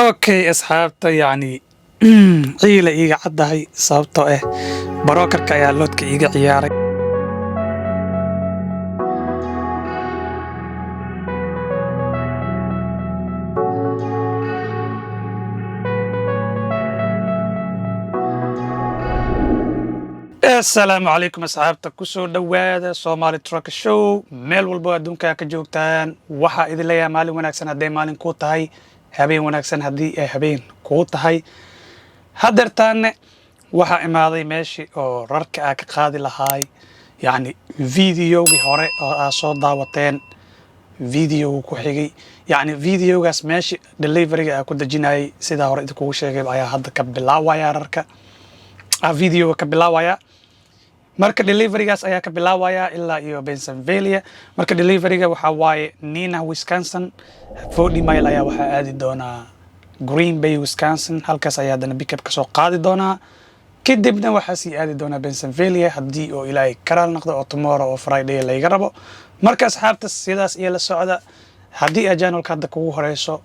Okay asxaabta yacni ciila iiga caddahay sababtoo ah barookarka ayaa loodka iiga ciyaaray. Assalaamu calaykum asxaabta kusoo dhowaada Somali Truck Show meel walbo adduunka ka joogtaan waxaa idin leeyahay maalin wanaagsan hadday maalin kuu tahay habeen wanaagsan haddii ay habeen kuu tahay haddeertaanne waxaa imaaday meeshii oo rarka ka qaadi lahaay yacni videogii hore oo aad soo daawateen video ku xigay yacni videogaas meeshii deliveryga ku dejinayay sidaa hore idinkugu sheegay ayaa hadda ka bilaawaya rarka video ka bilaawaya marka deliverygaas ayaa ka bilaawaya ilaa iyo Pennsylvania marka deliveryga waxa waaye Neenah Wisconsin 40 mile ayaa waxa aadi doonaa Green Bay Wisconsin halkaas ayaa dana pickup ka soo qaadi doonaa kadibna waxa sii aadi doonaa Pennsylvania haddii oo ilaahay karaal noqdo oo tomorrow oo Friday laga rabo marka asxaabta sidaas iyo la socda haddii aad channelka hadda kugu horeyso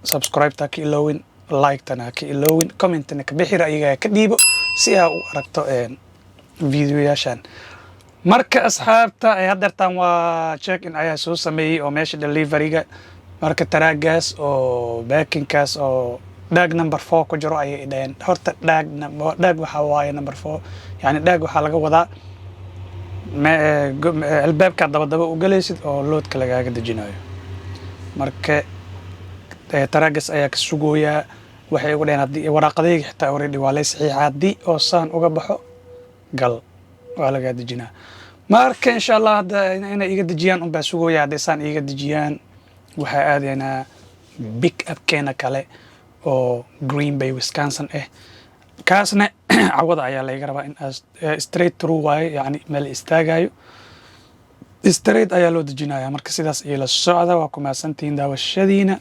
subscribe ta ka ilowin like tana ka ilowin comment tana ka bixir ayaga ka dhiibo si aad u aragto videoyaashan marka asxaabta ay haddeertaan waa check in ayaa soo sameeyay oo meesha deliveryga marka taraagaas oo backingkaas oo dag number 4 ku jiro ayay dhaheen horta dag waxa waaye number 4 yani dag waxa laga wadaa albaabka daba u galaysid oo loodka lagaaga dejinayo marka taraagaas ayaa ka sugooyaa waxay ugu dhaheen haddii waraaqadayga xitaa already waa la saxiixay haddii oo saan uga baxo gal waa laga dejinaa marka insha Allah hadda inay iga dejiyaan un baa sugooyaa haddii saan iga dejiyaan waxaa aadaynaa pick up keena kale oo Green Bay Wisconsin kaasna cawada ayaa laga rabaa in straight through waaye yani meel istaagayo straight ayaa loo dejinayaa marka sidaas ay la socda waa ku maasantiin daawashadiina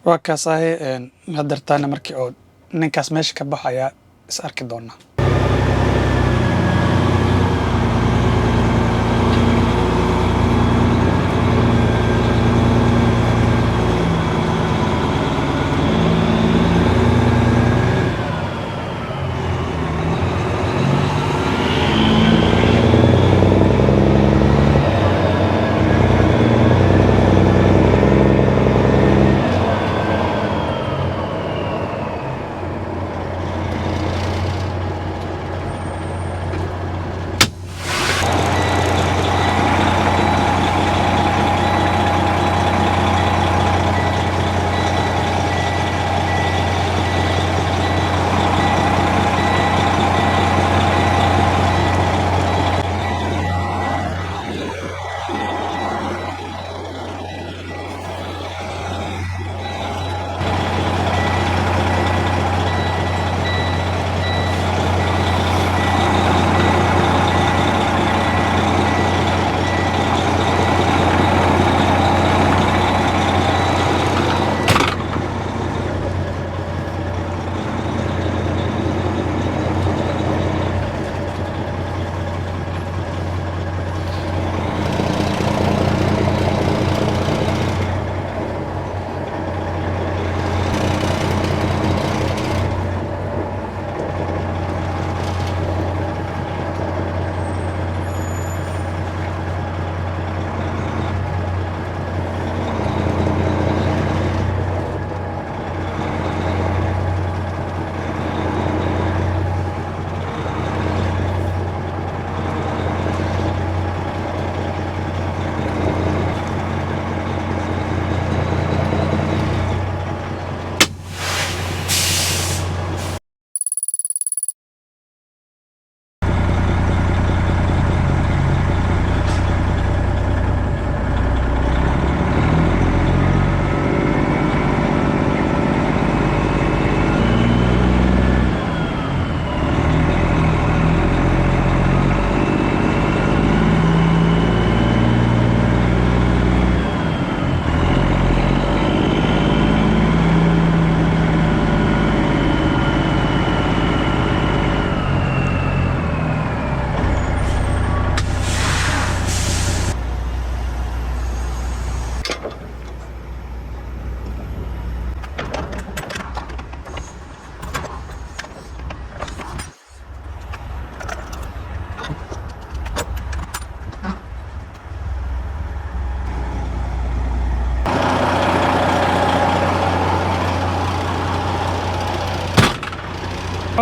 waa kaasahay haddeertaana markii oo ninkaas meesha ka baxaya is arki doonaa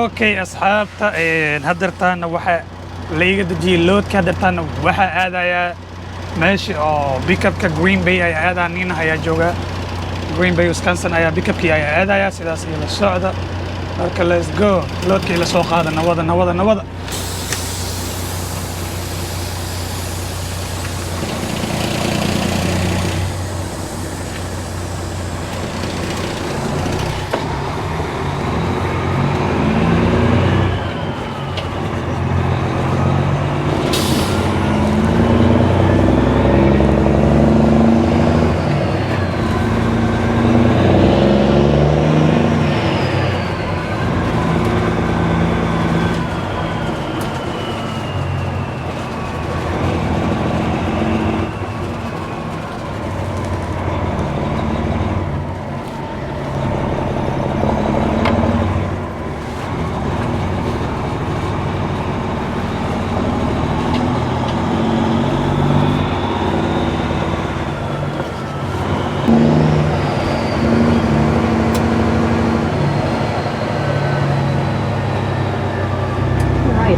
okay asxaabta haddartaana waxa layga dejiyey loodka haddartaana waxaa aadayaa meesha oo pickupka Green Bay ayaa aadaa nin ayaa jooga Green Bay Wisconsin ayaa pickupkii ayaa aadayaa sidaas iyo la socda marka let's go loodkii la soo qaada nawada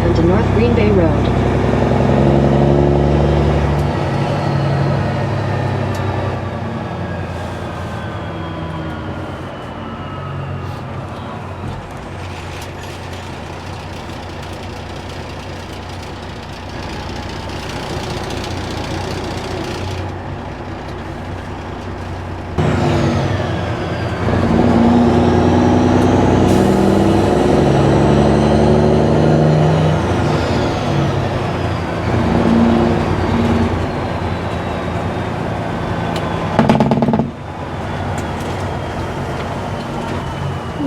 onto North Green Bay Road.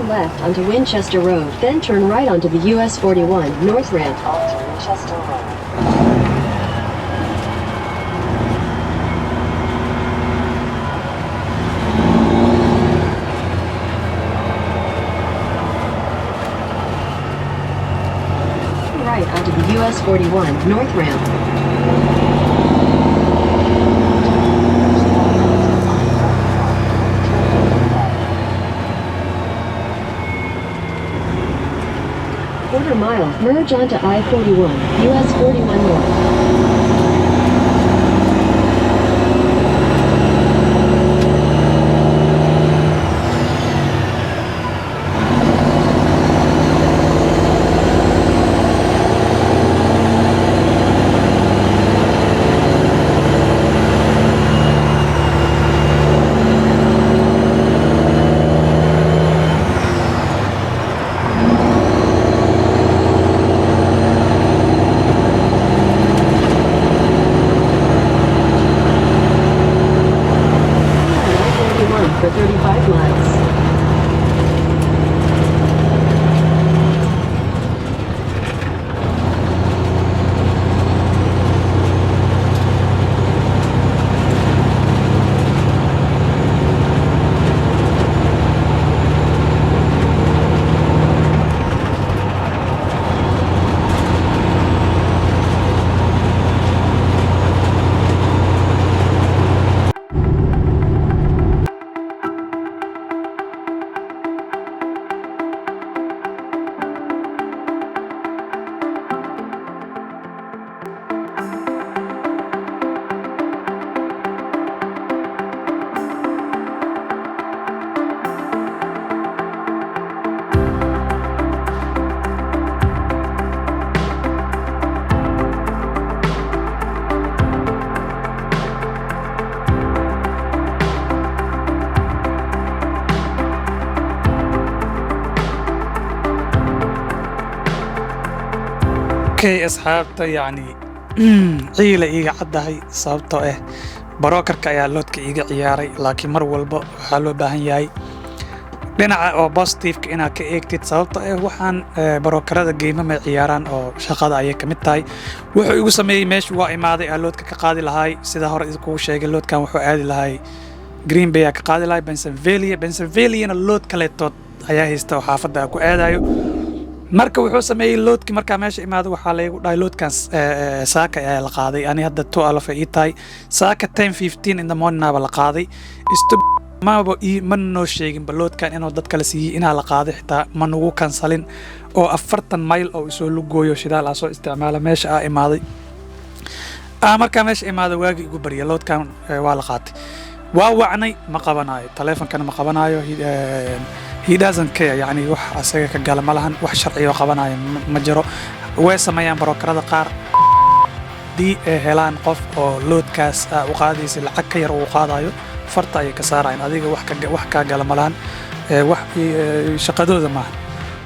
Left onto Winchester Road, then turn right onto the US 41 North Ramp. Onto Winchester Road. Right onto the US 41 North Ramp. Quarter mile, merge onto I-41, US 41 North. For 35 miles. okay asxaabta yani ciila iiga caddahay sababtoo ah barokarka ayaa loodka iiga ciyaaray laakiin mar walba waxaa loo baahan yahay dhinaca oo positive-ka inaad ka eegtid sababtoo ah waxaan barokarada geemama ciyaaraan oo shaqada ayay ka mid tahay wuxuu igu sameeyey meesha waa imaaday aan loodka ka qaadi lahay sida hore idinku sheegay loodkan wuxuu aadi lahay Green Bay ka qaadi lahay Pennsylvania lood kaleetood ayaa haysta oo xaafadda ku aadayo marka wuxuu sameeyey loodkii markaa meesha imaado waxaa laygu dhahay loodkan saaka ayaa la qaaday ani hadda 12 ii tahay saaka 10:15 in the morning aba la qaaday maba ii ma noo sheegin loodkan inuu dad kale siiyey inaa la qaaday xitaa ma nagu kansalin oo 40 mayl oo isoo lugooyo shidaal ah soo isticmaala meesha aa imaaday markaa meesha imaaday waagii igu barya loodkan waa la qaatay waa wacnay ma qabanayo taleefankana ma qabanayo he doesn't care yani wax asaga ka gala ma lahan wax sharci oo qabanayo ma jiro way sameeyaan barokarada qaar dii ay helaan qof oo loodkaas u qaadaysa lacag ka yar uu qaadayo farta ay ka saarayaan adiga wax ka gala ma lahan wax shaqadooda maaha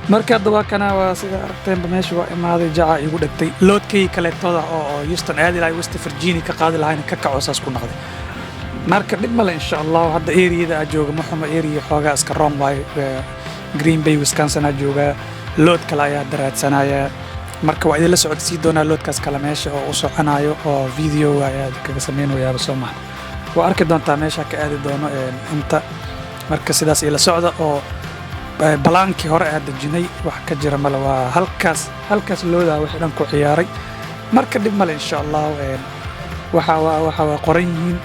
marka daba kana waa sida aragteenba meesha waa imaaday jaca igu dhagtay loodkii kaleetooda oo Houston aadi lahay West Virginia ka qaadi lahayn ka kacosaas ku noqday marka dib male insha Allah hadda area aa jooga maxuma area xoogaa iska room way Green Bay Wisconsin aa jooga lood kale ayaa daraadsanaya marka waa idin la socodsiin doonaa loodkaas kale meesha oo u soconayo oo video ayaa kaga sameeynayaa Soomaali waa arki doontaa meesha ka aadi doono inta marka sidaas ila socda oo balaankii hore aad dejinay wax ka jira mala waa halkaas looda wax dhan ku ciyaaray marka dib male insha Allah waxa qoran yihiin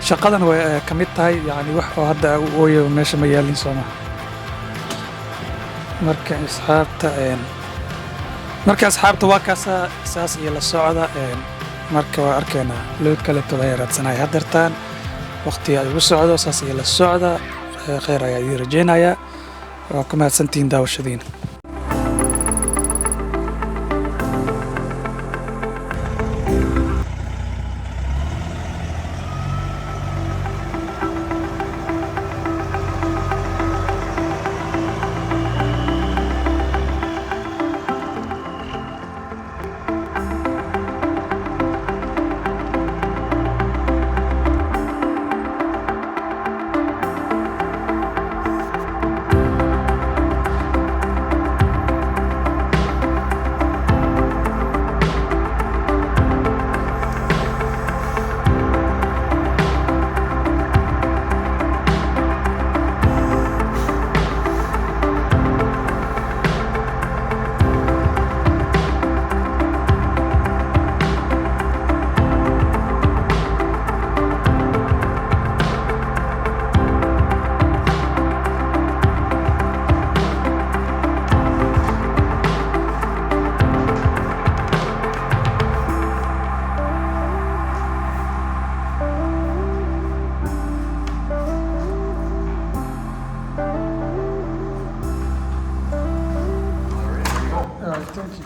shaqadan way ka mid tahay yani wax oo hadda ooyo meesha ma yaalin Soomaa marka asxaabta waa kaas saas iyo la socda marka waa arkeena lood kale today raadsanay hadartaan waqti ay ugu socdo saas iyo la socda khayr ayaa rajeynaya waa ku mahadsantiin daawashadiina Thank you.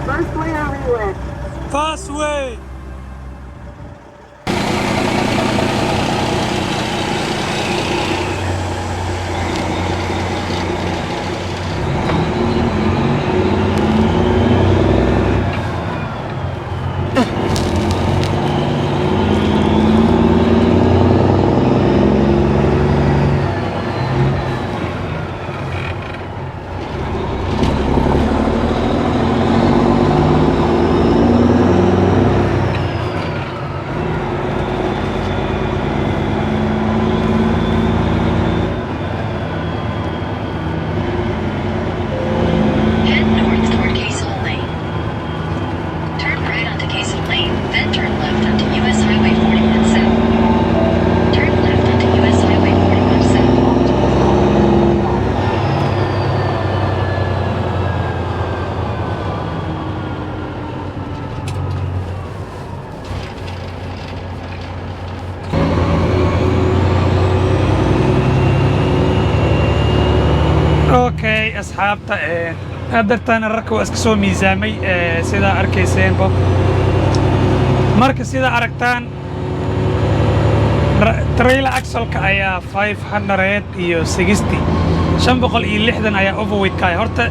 First way or relay? Fast way. Okay, asxaabta hadartaan rarka waa iska soo miisaamay sida arkayseenba marka sida aragtaan trailer axle-ka ayaa 560 560 ayaa overweight ka horta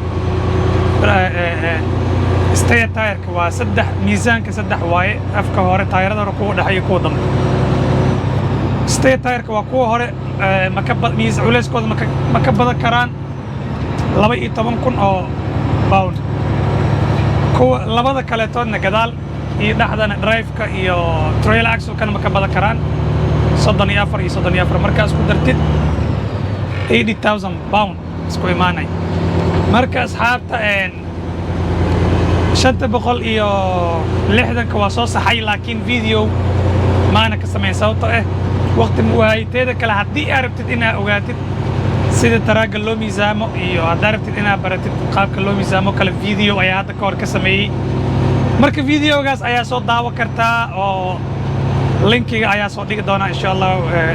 steer tire-ka waa miisaanka 3 waaye afka hore taayirada hore kuwa dhaxay kuwa dambe steer tire-ka waa kuwa hore miis culeyskooda ma ka badan karaan 12,000 oo pound kuwa labada kale toodna gadaal iyo dhaxdana drive-ka iyo trailer axle-kana ma ka badan karaan 34 markaas ku dartid 80,000 pound isku imaanay marka asxaabta shanta boqol iyo lixdanka waa soo saxay laakiin video maana ka samayn sababtoo ah waqti ma waayay teeda kale haddii aad rabtid inaad ogaatid sida taraagga loo miisaamo iyo haddaad rabtid inaad baratid qaabka loo miisaamo kale video ayaa hadda ka hor ka sameeyey marka videogaas ayaa soo daawo kartaa oo linkiga ayaa soo dhigi doonaa insha allah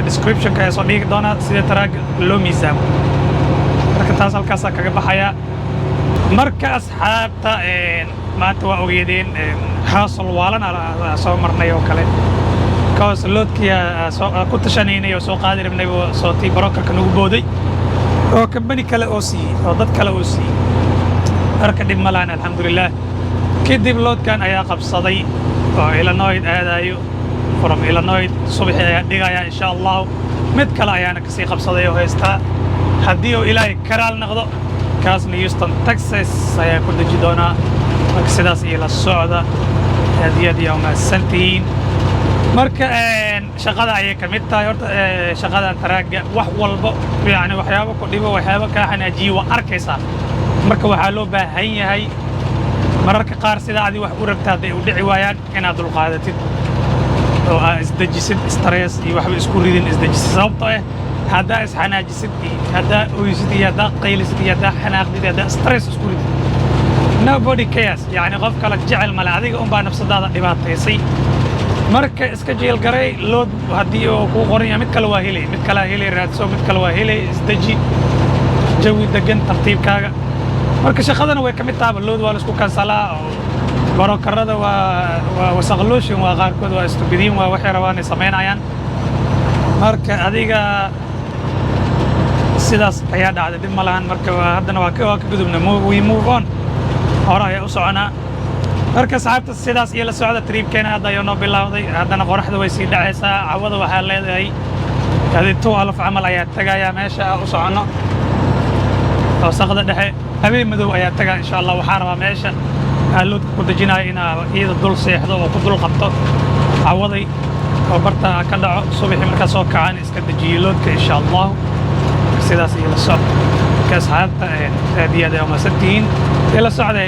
descriptionka ayaa soo dhigi doonaa sida taraagga loo miisaamo marka taas halkaasaa kaga baxaya marka asxaabta maanta waa ogeedeen xaasol waalan soo marnay oo kale kaas loodkii ku tashanaynay oo soo qaadi rabnay oo sootii brokerka nagu booday oo kambani kale oo siiyey oo dad kale oo siiyey marka dhib ma lahan alxamdulilah kadib loodkan ayaa qabsaday oo Illinois aadayo from Illinois subaxii ayaa dhigaya insha allah mid kale ayaana kasii qabsaday oo haystaa haddii uu ilaahay karaal noqdo kaasna Houston Texas ayaa ku deji doonaa marka sidaas iyo la socda aad iyo mahadsantihiin marka shaqada ayay ka mid tahay horta shaqadan taraagga wax walba yani waxyaabo ku dhibo waxyaabo ka xanaajiyo waa arkaysaa marka waxaa loo baahan yahay mararka qaar sida aad wax u rabtaa haday u dhici waayaan inaad dul qaadatid oo aad isdejisid stress iyo waxba isku ridin isdejisid sababtoo ah haddaa isxanaajisid iyo haddaa oysid iyo haddaa qaylisid iyo haddaa xanaaqdid iyo haddaa stress isku ridid nobody cares yani qof kale jecel male adiga unbaa nafsadaada dhibaataysay marka iska jeel garay lood haddii uu kuu qoran yahay mid kale waa helay mid kale helay raadso mid kale waa helay isdeji jawi degan tartiibkaaga marka shaqadana way ka mid tahay lood waa la isku kansalaa barokarada waa wasaqlooshin waa qaarkood waa istubidiin waa waxay rabaan ay samaynayaan marka adiga sidaas ayaa dhacday dib ma lahan marka haddana waa ka gudubna we move on hore ayaa u soconaa marka asxaabta sidaas iyo la socda triibkeena hadda ayuu noo bilowday haddana qoraxda way sii dhacaysaa cawada waxaa leedahay adintuu alaf camal ayaa tagayaa meesha u soconno wasaqda dhexe habeen madow ayaa tagaa insha allah waxaa rabaa meesha loodka ku dejinaya inaa iyada dul seexdo oo ku dul qabto cawaday oo barta ka dhaco subaxii markaa soo kacaan iska dejiyo loodka insha allah sidaas iyo la socda marka asxaabta aad iyo aad ay umahadsantihiin ila socda